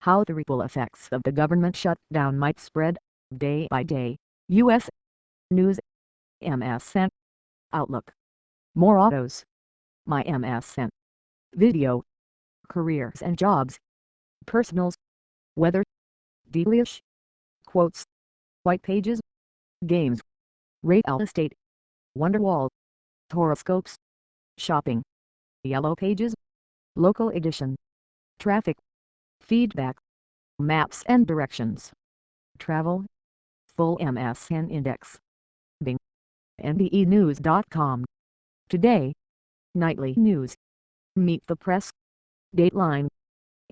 How the ripple effects of the government shutdown might spread, day by day. U.S. News. MSN. Outlook. More autos. My MSN. Video. Careers and jobs. Personals. Weather. Dealish. Quotes. White pages. Games. Real estate. Wonderwall. Horoscopes. Shopping. Yellow pages. Local edition. Traffic. Feedback. Maps and directions. Travel. Full MSN index. Bing. NBEnews.com. Today. Nightly news. Meet the press. Dateline.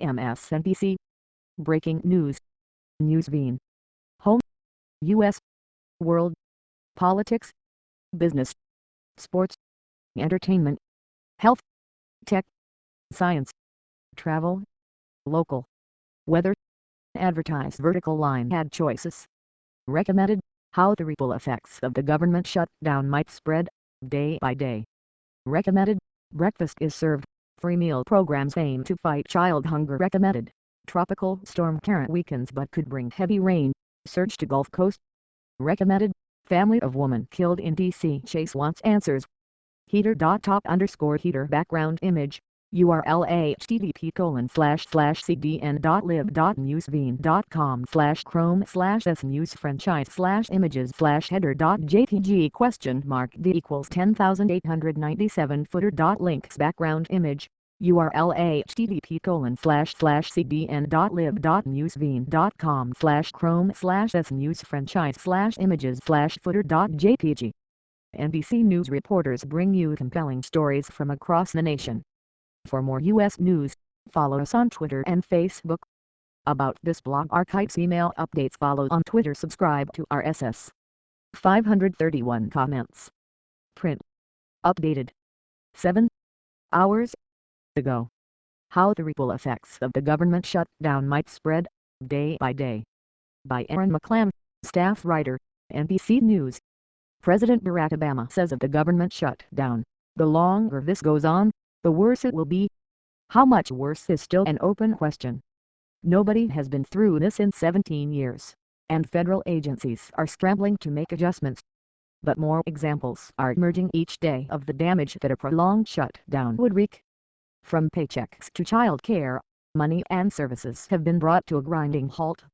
MSNBC. Breaking news. Newsbeam. Home. U.S. World. Politics. Business. Sports. Entertainment. Health. Tech. Science. Travel. Local. Weather. Advertise vertical line ad choices. Recommended. How the ripple effects of the government shutdown might spread, day by day. Recommended. Breakfast is served. Free meal programs aim to fight child hunger. Recommended. Tropical storm Karen weakens but could bring heavy rain. Surge to Gulf Coast. Recommended. Family of woman killed in D.C. chase wants answers. Heater.top_heater background image. URL http://cdn.lib.newsveen.com/chrome/s/news-franchise/images/header.jpg ? D=10,897 footer.links background image. URL http://cdn.lib.newsveen.com/chrome/s/news-franchise/images/footer.jpg. NBC News reporters bring you compelling stories from across the nation. For more U.S. news, follow us on Twitter and Facebook. About this blog archives email updates, follow on Twitter, subscribe to RSS. 531 comments. Print. Updated 7 hours ago. How the ripple effects of the government shutdown might spread, day by day. By Aaron McClam, staff writer, NBC News. President Barack Obama says of the government shutdown, the longer this goes on, the worse it will be. How much worse is still an open question. Nobody has been through this in 17 years, and federal agencies are scrambling to make adjustments. But more examples are emerging each day of the damage that a prolonged shutdown would wreak. From paychecks to child care, money and services have been brought to a grinding halt.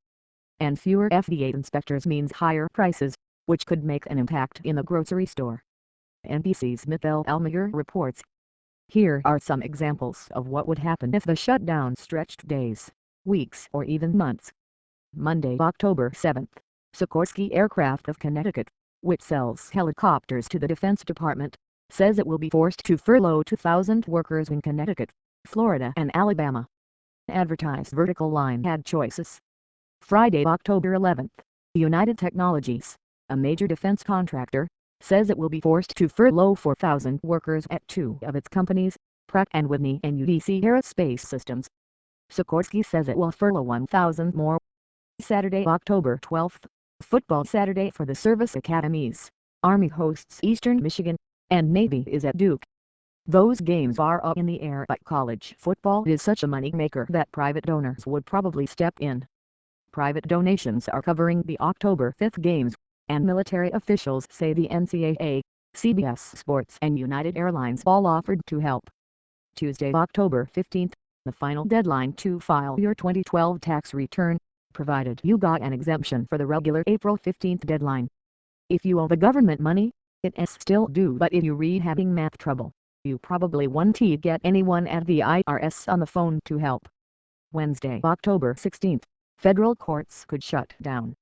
And fewer FDA inspectors means higher prices, which could make an impact in the grocery store. NBC's Mithel Elmiger reports. Here are some examples of what would happen if the shutdown stretched days, weeks or even months. Monday, October 7th, Sikorsky Aircraft of Connecticut, which sells helicopters to the Defense Department, says it will be forced to furlough 2,000 workers in Connecticut, Florida and Alabama. Advertise vertical line ad choices. Friday, October 11th, United Technologies, a major defense contractor, says it will be forced to furlough 4,000 workers at two of its companies, Pratt & Whitney and UDC Aerospace Systems. Sikorsky says it will furlough 1,000 more. Saturday, October 12th, Football Saturday for the service academies. Army hosts Eastern Michigan, and Navy is at Duke. Those games are up in the air, but college football is such a moneymaker that private donors would probably step in. Private donations are covering the October 5th games, and military officials say the NCAA, CBS Sports and United Airlines all offered to help. Tuesday, October 15th, the final deadline to file your 2012 tax return, provided you got an exemption for the regular April 15th deadline. If you owe the government money, it's still due, but if you're having math trouble, you probably won't get anyone at the IRS on the phone to help. Wednesday, October 16th, federal courts could shut down.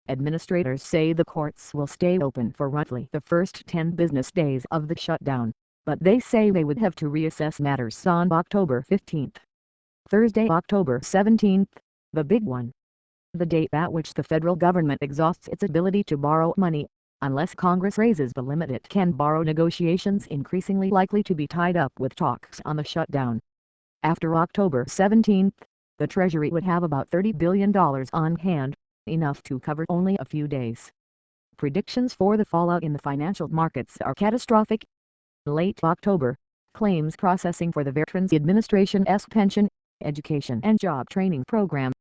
Administrators say the courts will stay open for roughly the first 10 business days of the shutdown, but they say they would have to reassess matters on October 15th. Thursday, October 17th, the big one. The date at which the federal government exhausts its ability to borrow money, unless Congress raises the limit it can borrow. Negotiations increasingly likely to be tied up with talks on the shutdown. After October 17th, the Treasury would have about $30 billion on hand, enough to cover only a few days. Predictions for the fallout in the financial markets are catastrophic. Late October, claims processing for the Veterans Administration's pension, education and job training program